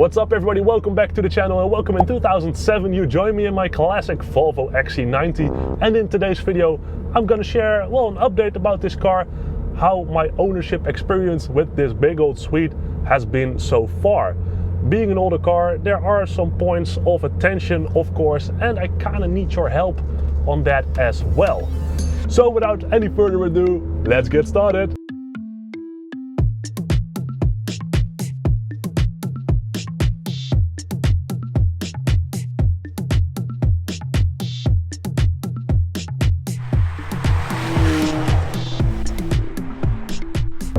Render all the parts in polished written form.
What's up everybody, welcome back to the channel and welcome in 2007. You join me in my classic Volvo XC90, and in today's video I'm gonna share, an update about this car, how my ownership experience with this big old Swede has been so far. Being an older car, there are some points of attention of course, and I kinda need your help on that as well. So without any further ado, let's get started.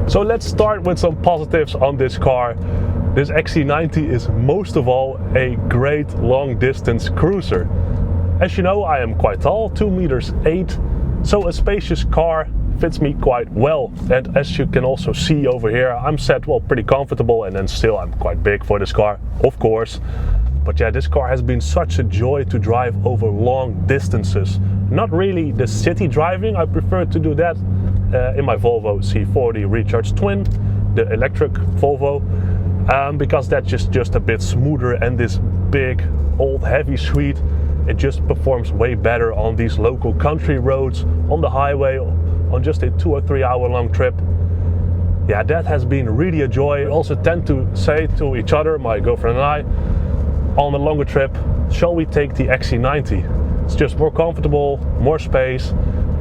So let's start with some positives on this car. This XC90 is most of all a great long distance cruiser. As you know, I am quite tall, 2 meters 8, so a spacious car fits me quite well. And as you can also see over here, I'm set pretty comfortable, and then still I'm quite big for this car, of course. But yeah, this car has been such a joy to drive over long distances. Not really the city driving, I prefer to do that in my Volvo C40 Recharge Twin, the electric Volvo, because that's just a bit smoother, and this big old heavy Swede, it just performs way better on these local country roads, on the highway, on just a 2 or 3 hour long trip. Yeah, that has been really a joy. We also tend to say to each other, my girlfriend and I, on a longer trip, shall we take the XC90? It's just more comfortable, more space,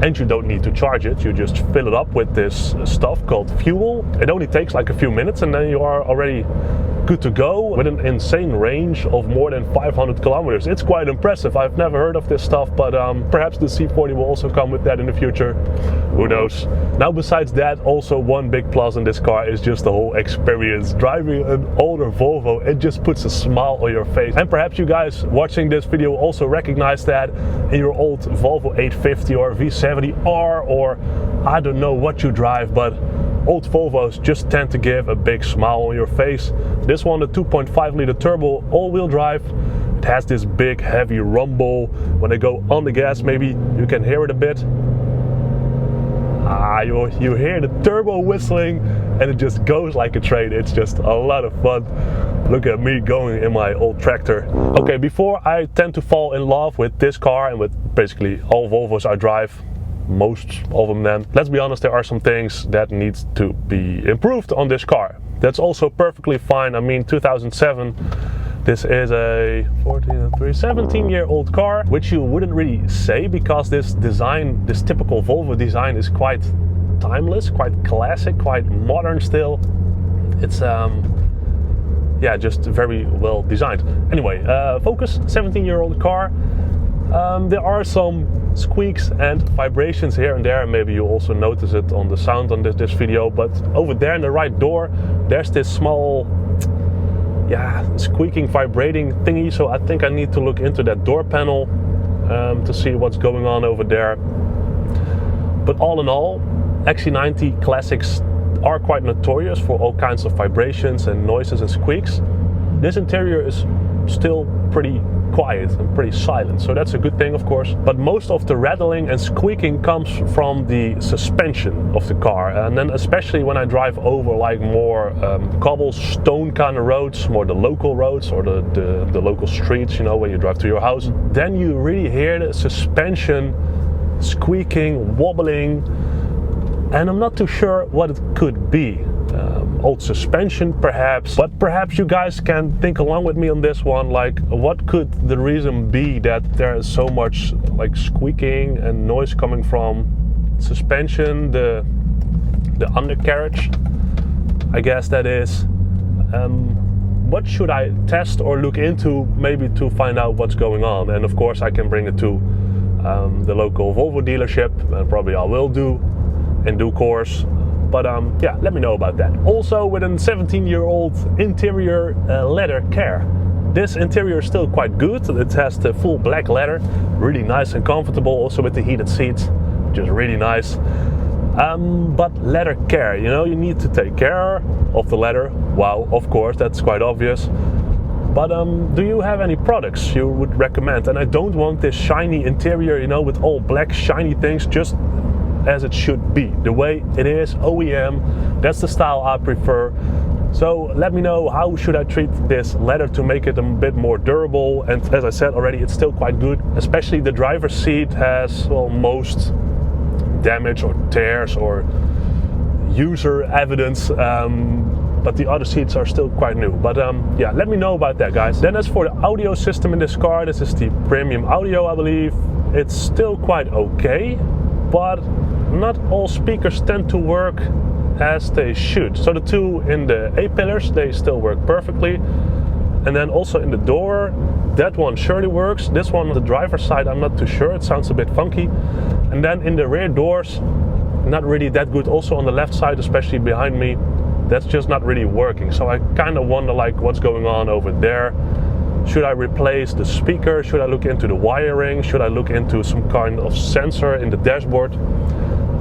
and you don't need to charge it. You just fill it up with this stuff called fuel. It only takes like a few minutes and then you are already good to go with an insane range of more than 500 kilometers. It's quite impressive. I've never heard of this stuff, but perhaps the C40 will also come with that in the future. Who knows? Now, besides that, also one big plus in this car is just the whole experience. Driving an older Volvo, it just puts a smile on your face. And perhaps you guys watching this video also recognize that in your old Volvo 850 or V70R, or I don't know what you drive, but old Volvos just tend to give a big smile on your face. This one, the 2.5 liter turbo all-wheel drive, it has this big heavy rumble. When I go on the gas, maybe you can hear it a bit. You hear the turbo whistling, and it just goes like a train. It's just a lot of fun. Look at me going in my old tractor. Okay, before I tend to fall in love with this car and with basically all Volvos I drive, most of them then, let's be honest, there are some things that need to be improved on this car. That's also perfectly fine. I mean, 2007, this is a 17-year-old car, which you wouldn't really say, because this design, this typical Volvo design, is quite timeless, quite classic, quite modern still. It's yeah, just very well designed. Anyway, focus, 17-year-old car. There are some squeaks and vibrations here and there, and maybe you also notice it on the sound on this video, but over there in the right door, there's this small, squeaking, vibrating thingy, so I think I need to look into that door panel to see what's going on over there. But all in all, XC90 classics are quite notorious for all kinds of vibrations and noises and squeaks. This interior is still pretty quiet and pretty silent, so that's a good thing of course. But most of the rattling and squeaking comes from the suspension of the car, and then especially when I drive over like more cobblestone kind of roads, more the local roads or the local streets, you know, when you drive to your house, then you really hear the suspension squeaking, wobbling, and I'm not too sure what it could be. Old suspension perhaps, but perhaps you guys can think along with me on this one, like what could the reason be that there is so much like squeaking and noise coming from suspension, the undercarriage, I guess that is. What should I test or look into maybe to find out what's going on? And of course I can bring it to the local Volvo dealership, and probably I will do in due course. But yeah, let me know about that. Also, with a 17-year-old interior leather care. This interior is still quite good. It has the full black leather, really nice and comfortable, also with the heated seats, which is really nice. But leather care, you know, you need to take care of the leather. Wow, of course, that's quite obvious. But do you have any products you would recommend? And I don't want this shiny interior, you know, with all black shiny things, just as it should be, the way it is, OEM. That's the style I prefer. So let me know, how should I treat this leather to make it a bit more durable? And as I said already, it's still quite good. Especially the driver's seat has, well, most damage or tears or user evidence, but the other seats are still quite new. But yeah, let me know about that, guys. Then as for the audio system in this car, this is the premium audio, I believe. It's still quite okay, but not all speakers tend to work as they should. So the two in the A-pillars, they still work perfectly. And then also in the door, that one surely works. This one on the driver's side, I'm not too sure. It sounds a bit funky. And then in the rear doors, not really that good. Also on the left side, especially behind me, that's just not really working. So I kind of wonder, like, what's going on over there. Should I replace the speaker? Should I look into the wiring? Should I look into some kind of sensor in the dashboard?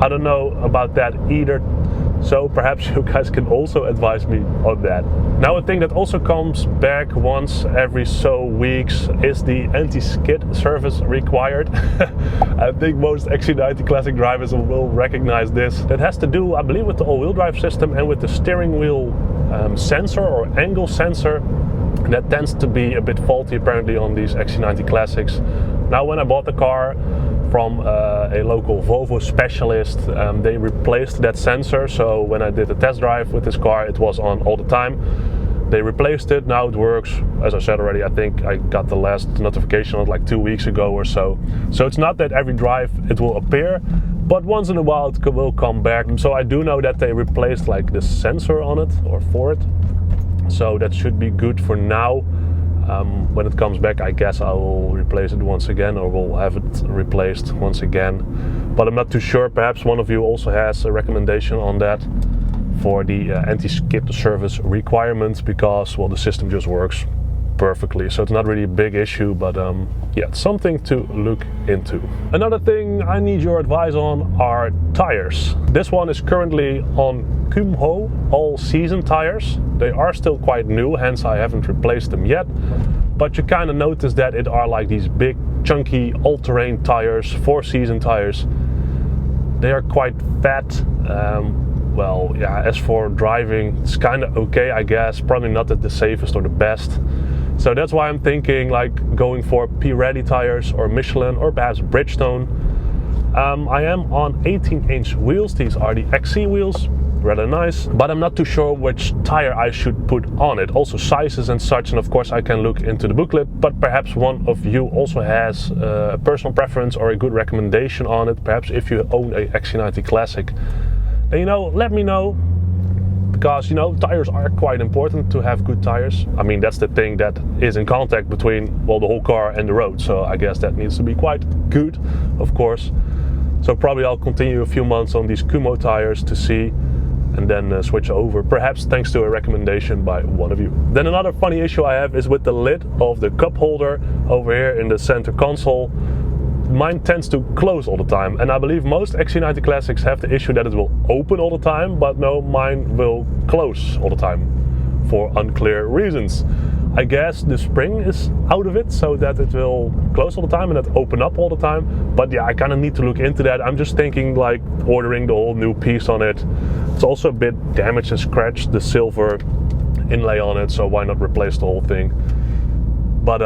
I don't know about that either. So perhaps you guys can also advise me on that. Now, a thing that also comes back once every so weeks is the anti-skid service required. I think most XC90 Classic drivers will recognize this. That has to do, I believe, with the all-wheel drive system and with the steering wheel sensor or angle sensor. That tends to be a bit faulty apparently on these XC90 Classics. Now, when I bought the car from a local Volvo specialist, they replaced that sensor. So when I did a test drive with this car, it was on all the time. They replaced it, now it works. As I said already, I think I got the last notification on like 2 weeks ago or so. So it's not that every drive it will appear, but once in a while it will come back. So I do know that they replaced like the sensor on it, or for it. So that should be good for now. When it comes back, I guess I will replace it once again, or will have it replaced once again. But I'm not too sure. Perhaps one of you also has a recommendation on that for the anti-skid service requirements, because, well, the system just works perfectly. So it's not really a big issue, but yeah, it's something to look into. Another thing I need your advice on are tires. This one is currently on Lynk&Co all-season tires. They are still quite new, hence I haven't replaced them yet. But you kind of notice that it are like these big, chunky, all-terrain tires, 4-season tires. They are quite fat. Well, yeah, as for driving, it's kind of okay, I guess. Probably not the safest or the best. So that's why I'm thinking like going for Pirelli tires or Michelin or perhaps Bridgestone. I am on 18-inch wheels. These are the XC wheels. Rather nice, but I'm not too sure which tire I should put on it. Also sizes and such, and of course I can look into the booklet, but perhaps one of you also has a personal preference or a good recommendation on it. Perhaps if you own a XC90 Classic, then, you know, let me know, because, you know, tires are quite important to have good tires. I mean, that's the thing that is in contact between, well, the whole car and the road, so I guess that needs to be quite good, of course. So probably I'll continue a few months on these Lynk&Co tires to see, and then switch over, perhaps thanks to a recommendation by one of you. Then another funny issue I have is with the lid of the cup holder over here in the center console. Mine tends to close all the time, and I believe most XC90 Classics have the issue that it will open all the time, but no, mine will close all the time for unclear reasons. I guess the spring is out of it, so that it will close all the time and it open up all the time. But yeah, I kind of need to look into that. I'm just thinking like ordering the whole new piece on it. It's also a bit damaged and scratched, the silver inlay on it, so why not replace the whole thing? But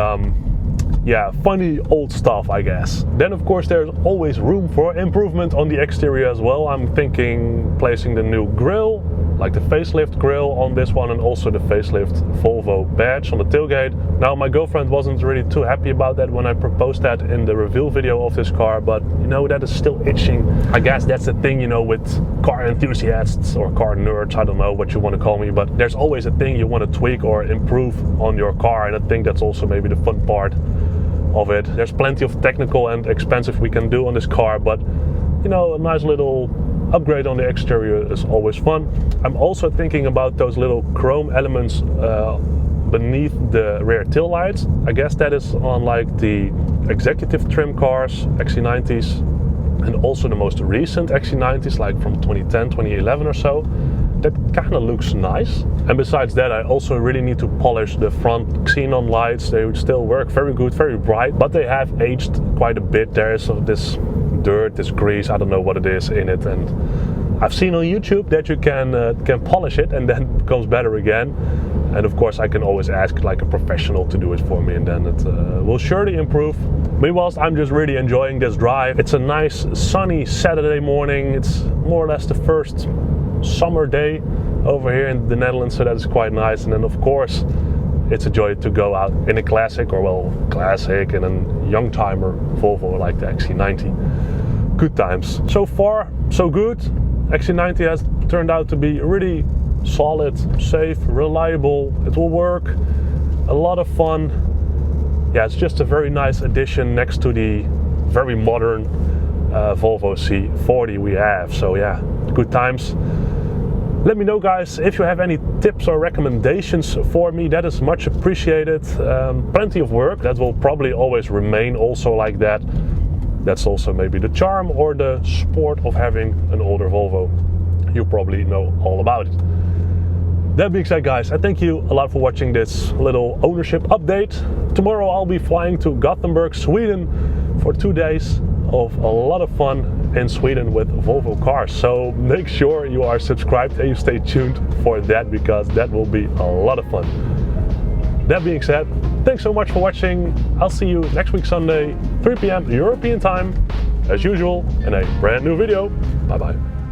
yeah, funny old stuff, I guess. Then of course there's always room for improvement on the exterior as well. I'm thinking placing the new grille, like the facelift grille on this one, and also the facelift Volvo badge on the tailgate. Now, my girlfriend wasn't really too happy about that when I proposed that in the reveal video of this car, but you know, that is still itching. I guess that's the thing, you know, with car enthusiasts or car nerds, I don't know what you want to call me, but there's always a thing you want to tweak or improve on your car, and I think that's also maybe the fun part of it. There's plenty of technical and expensive we can do on this car, but you know, a nice little upgrade on the exterior is always fun. I'm also thinking about those little chrome elements beneath the rear tail lights. I guess that is on like the executive trim cars, XC90s, and also the most recent XC90s, like from 2010, 2011 or so. That kind of looks nice. And besides that, I also really need to polish the front xenon lights. They would still work very good, very bright, but they have aged quite a bit. There is this dirt, this grease, I don't know what it is in it, and I've seen on YouTube that you can polish it and then it becomes better again. And of course I can always ask like a professional to do it for me, and then it will surely improve. Meanwhile, I'm just really enjoying this drive. It's a nice sunny Saturday morning. It's more or less the first summer day over here in the Netherlands, so that is quite nice. And then of course it's a joy to go out in a classic, or well, classic and a young timer Volvo like the XC90. Good times. So far so good. XC90 has turned out to be really solid, safe, reliable. It will work. A lot of fun. Yeah, it's just a very nice addition next to the very modern Volvo C40 we have. So yeah, good times. Let me know, guys, if you have any tips or recommendations for me. That is much appreciated. Plenty of work. That will probably always remain also like that. That's also maybe the charm or the sport of having an older Volvo. You probably know all about it. That being said, guys, I thank you a lot for watching this little ownership update. Tomorrow I'll be flying to Gothenburg, Sweden for 2 days of a lot of fun in Sweden with Volvo cars. So make sure you are subscribed and you stay tuned for that, because that will be a lot of fun. That being said, thanks so much for watching. I'll see you next week Sunday, 3 p.m. European time, as usual, in a brand new video. Bye bye.